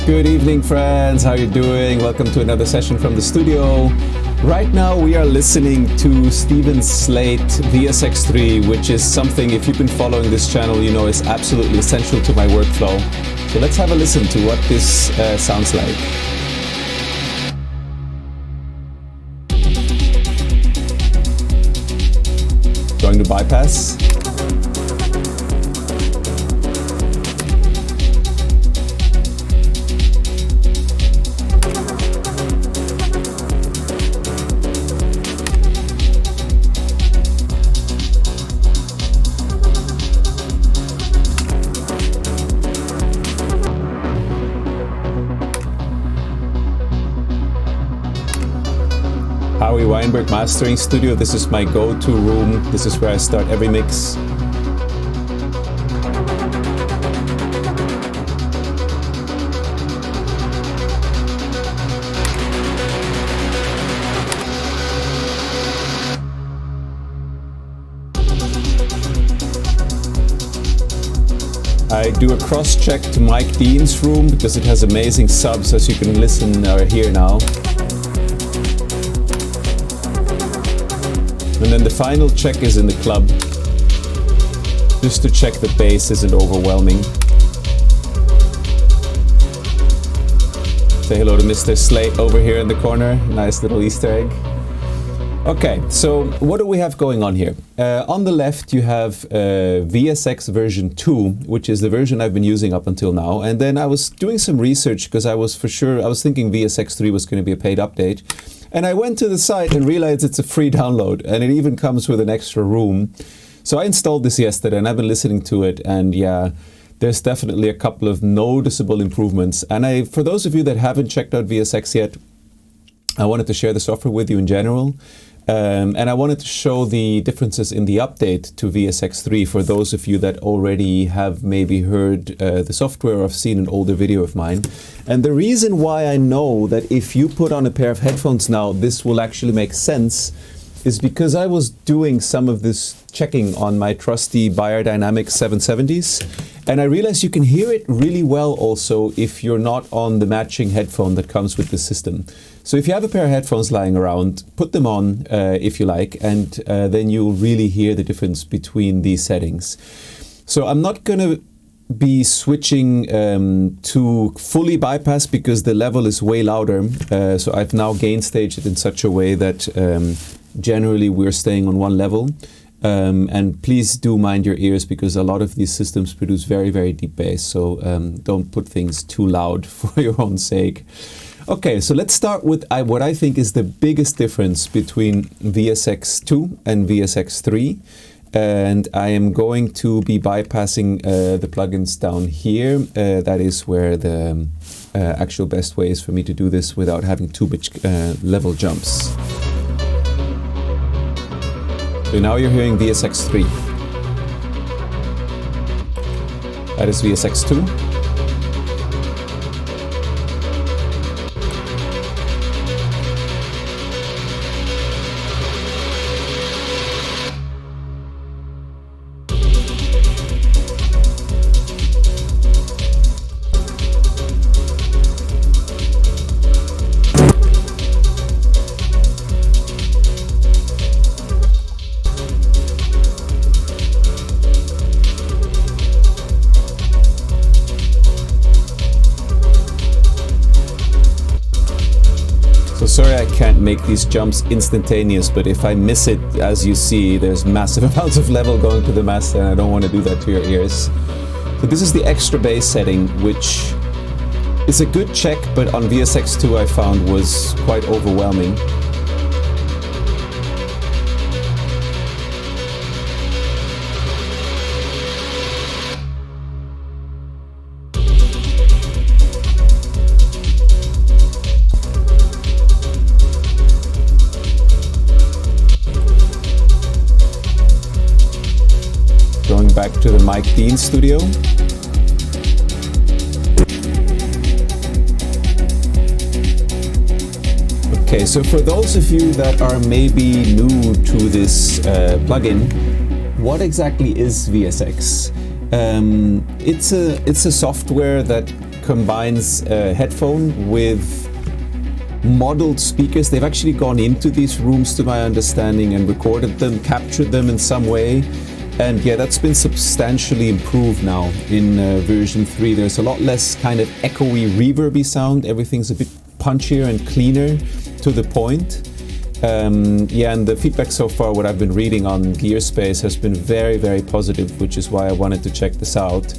Good evening, friends. How you doing? Welcome to another session from the studio. Right now we are listening to Steven's Slate VSX3, which is something, if you've been following this channel, you know is absolutely essential to my workflow. So let's have a listen to what this sounds like. Going to bypass. Howie Weinberg Mastering Studio. This is my go-to room. This is where I start every mix. I do a cross-check to Mike Dean's room because it has amazing subs, as you can listen or hear now. And then the final check is in the club, just to check the bass isn't overwhelming. Say hello to Mr. Slate over here in the corner. Nice little Easter egg. Okay, so what do we have going on here? On the left you have VSX version 2, which is the version I've been using up until now. And then I was doing some research because I was thinking VSX 3 was going to be a paid update. And I went to the site and realized it's a free download, and it even comes with an extra room. So I installed this yesterday and I've been listening to it, and yeah, there's definitely a couple of noticeable improvements. And for those of you that haven't checked out VSX yet, I wanted to share the software with you in general. And I wanted to show the differences in the update to VSX 3 for those of you that already have maybe heard the software or have seen an older video of mine. And the reason why I know that if you put on a pair of headphones now, this will actually make sense is because I was doing some of this checking on my trusty Beyerdynamic 770s. And I realized you can hear it really well also if you're not on the matching headphone that comes with the system. So if you have a pair of headphones lying around, put them on if you like, and then you'll really hear the difference between these settings. So I'm not going to be switching to fully bypass because the level is way louder. So I've now gain staged it in such a way that generally we're staying on one level. And please do mind your ears because a lot of these systems produce very, very deep bass. So don't put things too loud for your own sake. Okay, so let's start with what I think is the biggest difference between VSX 2 and VSX 3. And I am going to be bypassing the plugins down here. That is where the actual best way is for me to do this without having too much level jumps. So now you're hearing VSX 3. That is VSX 2. Sorry I can't make these jumps instantaneous, but if I miss it, as you see, there's massive amounts of level going to the master, and I don't want to do that to your ears. So this is the extra bass setting, which is a good check, but on VSX 2 I found was quite overwhelming. Going back to the Mike Dean studio. Okay, so for those of you that are maybe new to this plugin, what exactly is VSX? It's a software that combines a headphone with modeled speakers. They've actually gone into these rooms, to my understanding, and recorded them, captured them in some way. And yeah, that's been substantially improved now in version 3. There's a lot less kind of echoey, reverby sound. Everything's a bit punchier and cleaner, to the point. Yeah, and the feedback so far, what I've been reading on Gearspace, has been very, very positive, which is why I wanted to check this out.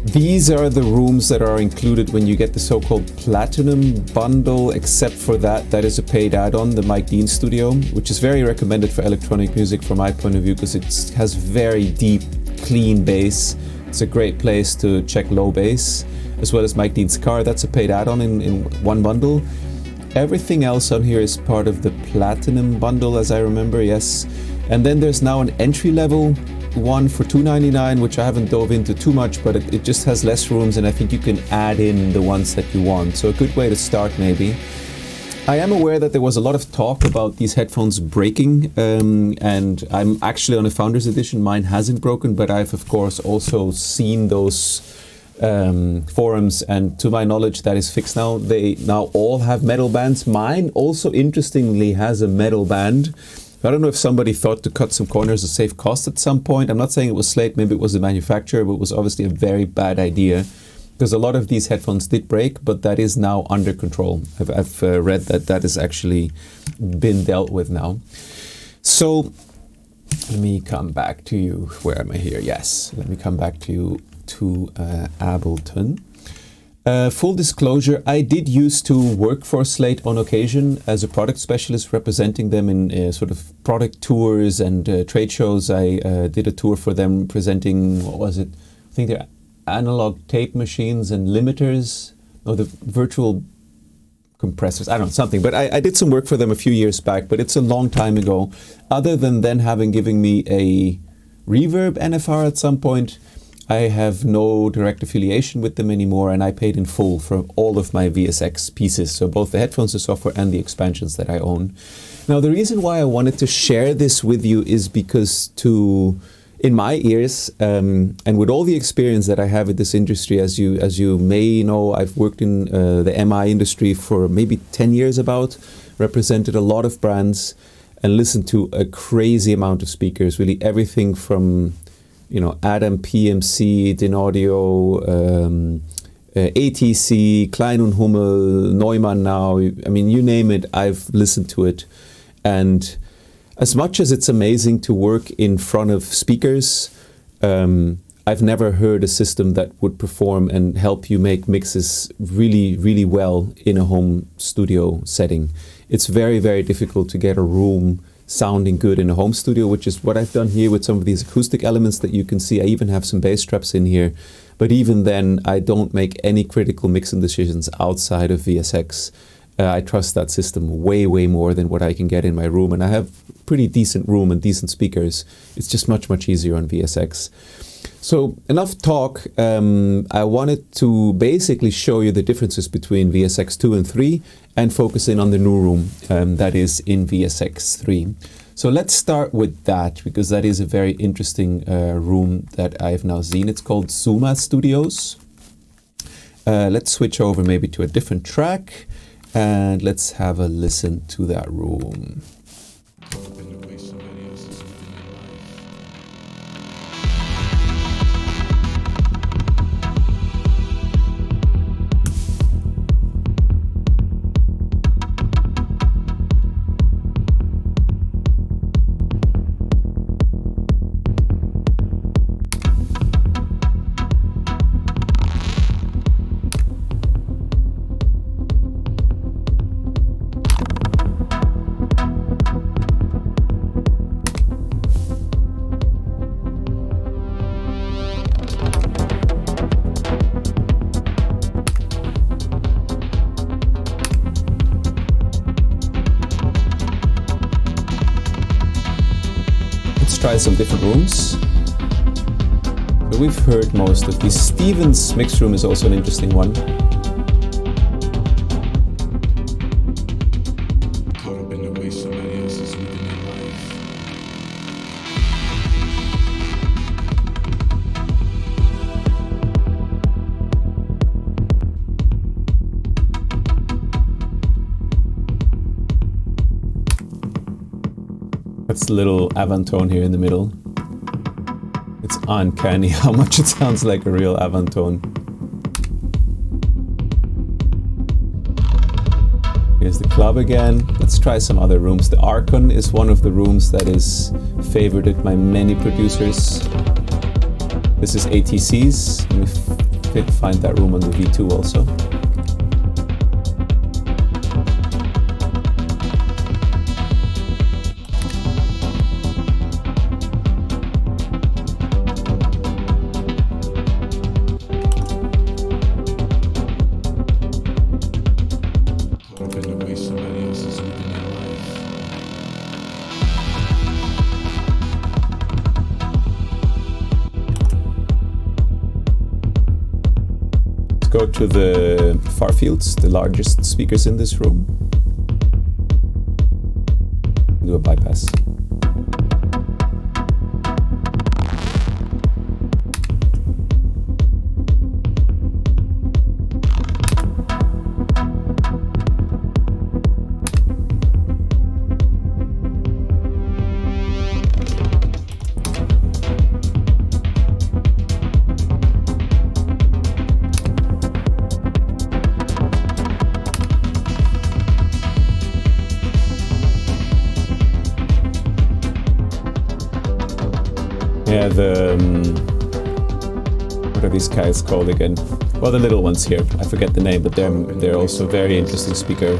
These are the rooms that are included when you get the so-called Platinum bundle, except for that is a paid add-on, the Mike Dean Studio, which is very recommended for electronic music from my point of view, because it has very deep, clean bass. It's a great place to check low bass, as well as Mike Dean's Car. That's a paid add-on in one bundle. Everything else on here is part of the Platinum bundle, as I remember, yes. And then there's now an entry-level one for $2.99, which I haven't dove into too much, but it just has less rooms, and I think you can add in the ones that you want. So a good way to start, maybe. I am aware that there was a lot of talk about these headphones breaking, and I'm actually on a Founders Edition. Mine hasn't broken, but I've of course also seen those forums, and to my knowledge that is fixed now. They now all have metal bands. Mine also interestingly has a metal band. I don't know if somebody thought to cut some corners to save cost at some point. I'm not saying it was Slate, maybe it was the manufacturer, but it was obviously a very bad idea, because a lot of these headphones did break, but that is now under control. I've read that has actually been dealt with now. So let me come back to you. Where am I here? Yes, let me come back to you to Ableton. Full disclosure, I did used to work for Slate on occasion as a product specialist, representing them in sort of product tours and trade shows. I did a tour for them presenting, what was it? I think they're analog tape machines and limiters, or the virtual compressors, I don't know, something. But I did some work for them a few years back, but it's a long time ago. Other than then having given me a reverb NFR at some point, I have no direct affiliation with them anymore, and I paid in full for all of my VSX pieces, so both the headphones, the software, and the expansions that I own. Now, the reason why I wanted to share this with you is because in my ears, and with all the experience that I have in this industry, as you may know, I've worked in the MI industry for maybe 10 years about, represented a lot of brands, and listened to a crazy amount of speakers, really everything from Adam PMC, Din Audio, ATC, Klein und Hummel, Neumann now. I mean, you name it, I've listened to it. And as much as it's amazing to work in front of speakers, I've never heard a system that would perform and help you make mixes really, really well in a home studio setting. It's very, very difficult to get a room sounding good in a home studio, which is what I've done here with some of these acoustic elements that you can see. I even have some bass traps in here, but even then I don't make any critical mixing decisions outside of VSX. I trust that system way, way more than what I can get in my room, and I have pretty decent room and decent speakers. It's just much, much easier on VSX. So enough talk. I wanted to basically show you the differences between VSX 2 and 3 and focusing on the new room that is in VSX 3. So let's start with that, because that is a very interesting room that I've now seen. It's called Zuma Studios. Let's switch over maybe to a different track and let's have a listen to that room. Try some different rooms. So we've heard most of these. Steven's mix room is also an interesting one. Caught up in the way somebody else is living their life. That's the little Avantone here in the middle. It's uncanny how much it sounds like a real Avantone. Here's the club again. Let's try some other rooms. The Archon is one of the rooms that is favorited by many producers. This is ATC's. Let me find that room on the V2 also. Go to the far fields, the largest speakers in this room. Do a bypass. Yeah, what are these guys called again? Well, the little ones here. I forget the name, but they're also a very interesting speaker.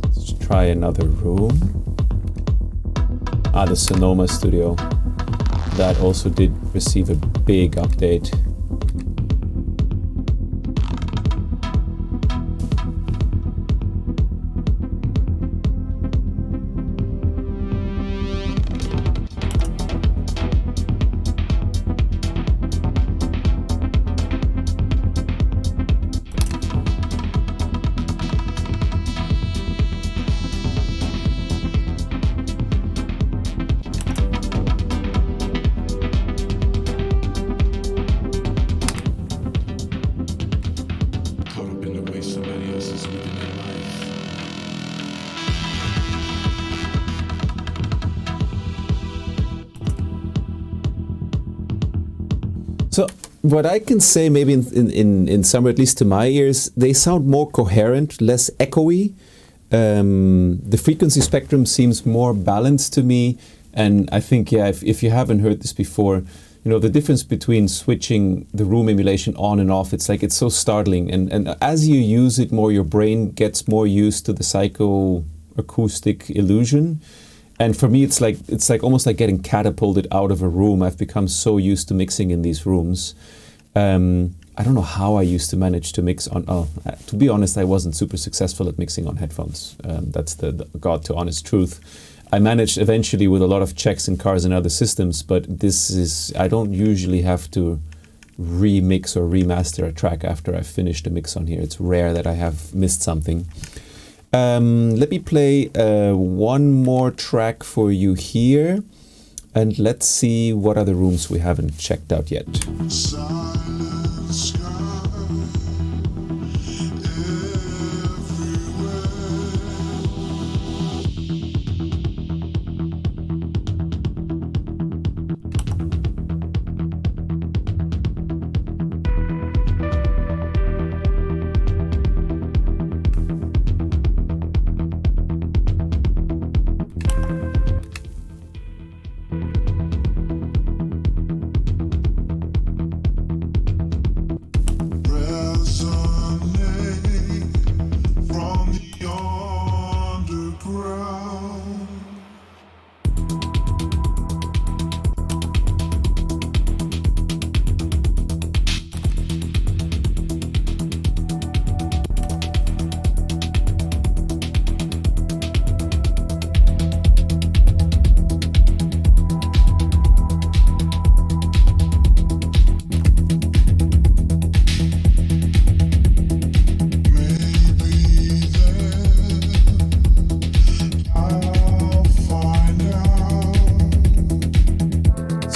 Let's try another room. The Zuma Studio. That also did receive a big update. So what I can say maybe in some, or at least to my ears, they sound more coherent, less echoey. The frequency spectrum seems more balanced to me. And I think, yeah, if you haven't heard this before, you know, the difference between switching the room emulation on and off, it's like, it's so startling. And as you use it more, your brain gets more used to the psychoacoustic illusion. And for me, it's like almost like getting catapulted out of a room. I've become so used to mixing in these rooms. I don't know how I used to manage to mix on, to be honest, I wasn't super successful at mixing on headphones. That's the God to honest truth. I managed eventually with a lot of checks in cars and other systems, but I don't usually have to remix or remaster a track after I've finished a mix on here. It's rare that I have missed something. Let me play one more track for you here, and let's see what other rooms we haven't checked out yet.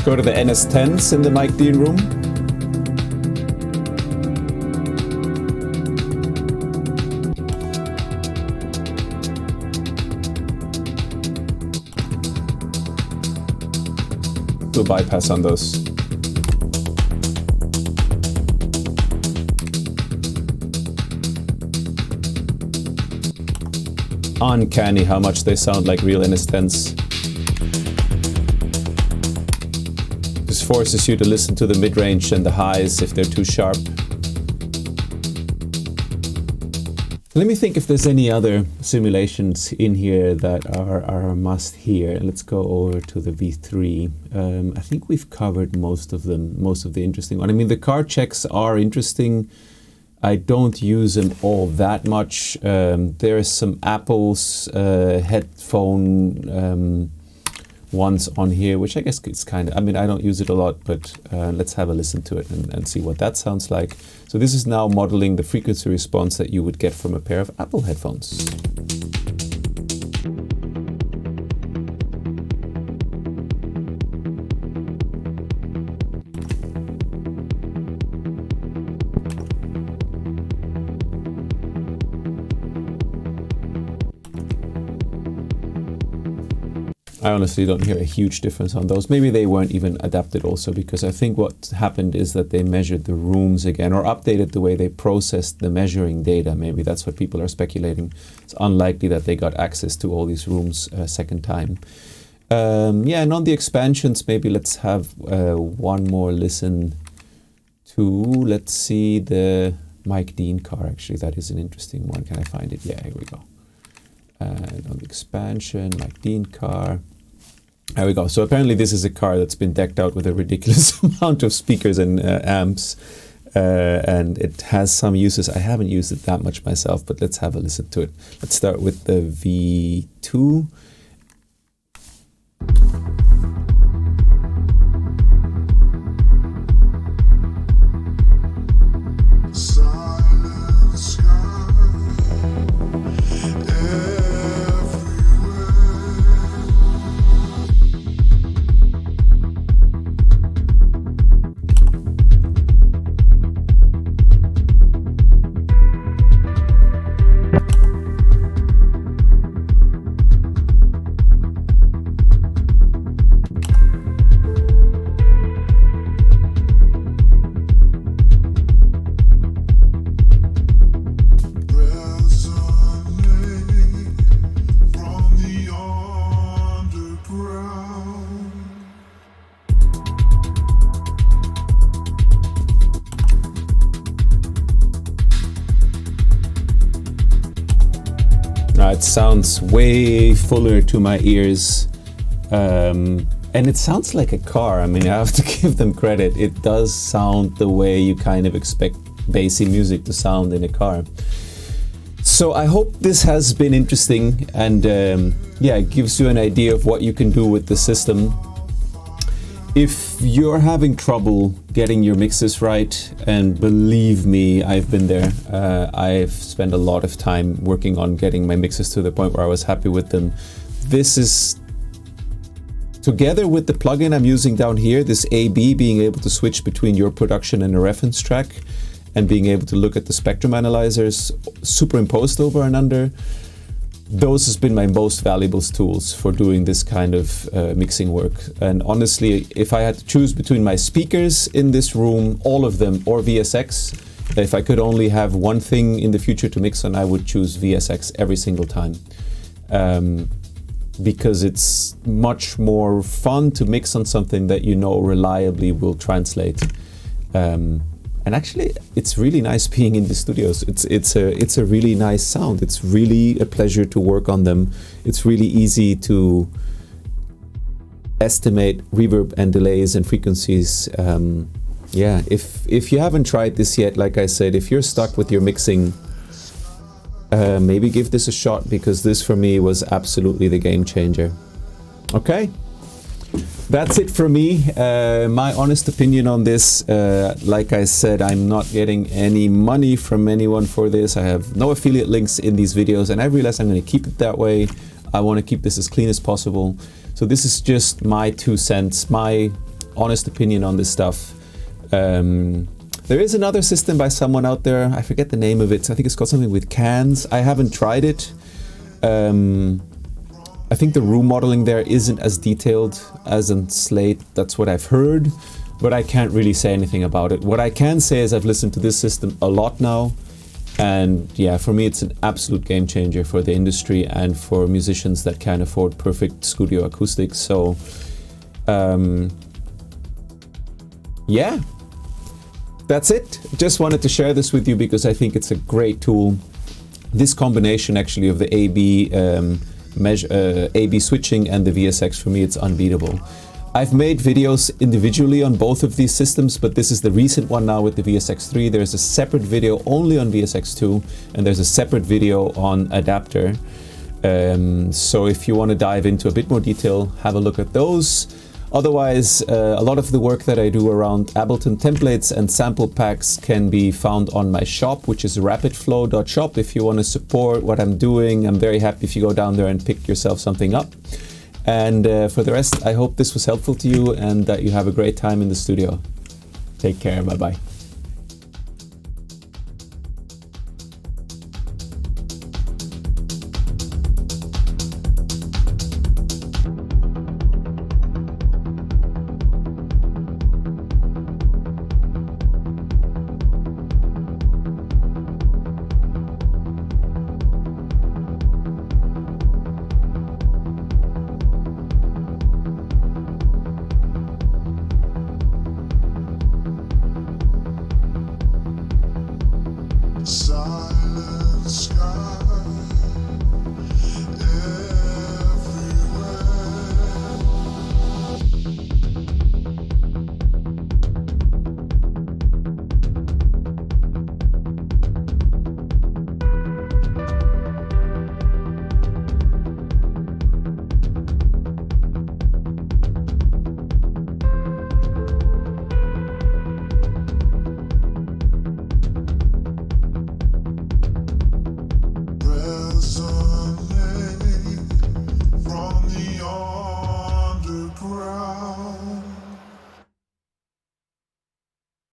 go to the NS10s in the Mike Dean room. Do a bypass on those. Uncanny how much they sound like real NS10s. This forces you to listen to the mid-range and the highs if they're too sharp. Let me think if there's any other simulations in here that are a must hear. Let's go over to the V3. I think we've covered most of them, most of the interesting ones. I mean, the car checks are interesting. I don't use them all that much. There are some Apple's headphone ones on here, which I guess it's kind of, I mean, I don't use it a lot, but let's have a listen to it and see what that sounds like. So this is now modeling the frequency response that you would get from a pair of Apple headphones. I honestly don't hear a huge difference on those. Maybe they weren't even adapted also, because I think what happened is that they measured the rooms again, or updated the way they processed the measuring data. Maybe that's what people are speculating. It's unlikely that they got access to all these rooms a second time. Yeah, and on the expansions, maybe let's have one more listen to, let's see, the Mike Dean car. Actually, that is an interesting one. Can I find it? Yeah, here we go. And on the expansion, Mike Dean car. There we go. So apparently this is a car that's been decked out with a ridiculous amount of speakers and amps. And it has some uses. I haven't used it that much myself, but let's have a listen to it. Let's start with the V2. It sounds way fuller to my ears, and it sounds like a car. I mean, I have to give them credit. It does sound the way you kind of expect bassy music to sound in a car. So I hope this has been interesting, and yeah, it gives you an idea of what you can do with the system. If you're having trouble getting your mixes right, and believe me, I've been there. I've spent a lot of time working on getting my mixes to the point where I was happy with them. This is, together with the plugin I'm using down here, this AB, being able to switch between your production and a reference track, and being able to look at the spectrum analyzers superimposed over and under, those has been my most valuable tools for doing this kind of mixing work. And honestly, if I had to choose between my speakers in this room, all of them, or VSX, if I could only have one thing in the future to mix on, I would choose VSX every single time. Because it's much more fun to mix on something that you know reliably will translate. And actually, it's really nice being in the studios. It's a really nice sound. It's really a pleasure to work on them. It's really easy to estimate reverb and delays and frequencies. Yeah, if you haven't tried this yet, like I said, if you're stuck with your mixing, maybe give this a shot, because this for me was absolutely the game changer. Okay? That's it for me. My honest opinion on this, like I said, I'm not getting any money from anyone for this. I have no affiliate links in these videos, and I realize I'm going to keep it that way. I want to keep this as clean as possible. So this is just my 2 cents, my honest opinion on this stuff. There is another system by someone out there, I forget the name of it, I think it's called something with cans. I haven't tried it. I think the room modeling there isn't as detailed as in Slate, that's what I've heard, but I can't really say anything about it. What I can say is I've listened to this system a lot now, and yeah, for me it's an absolute game changer for the industry and for musicians that can afford perfect studio acoustics. So yeah, that's it. Just wanted to share this with you because I think it's a great tool. This combination actually of the AB switching and the VSX, for me it's unbeatable. I've made videos individually on both of these systems, but this is the recent one now with the VSX3. There's a separate video only on VSX2, and there's a separate video on adapter. So if you want to dive into a bit more detail, have a look at those. Otherwise, a lot of the work that I do around Ableton templates and sample packs can be found on my shop, which is rapidflow.shop. If you want to support what I'm doing, I'm very happy if you go down there and pick yourself something up. And for the rest, I hope this was helpful to you and that you have a great time in the studio. Take care. Bye-bye. Silent sky resonate from the underground.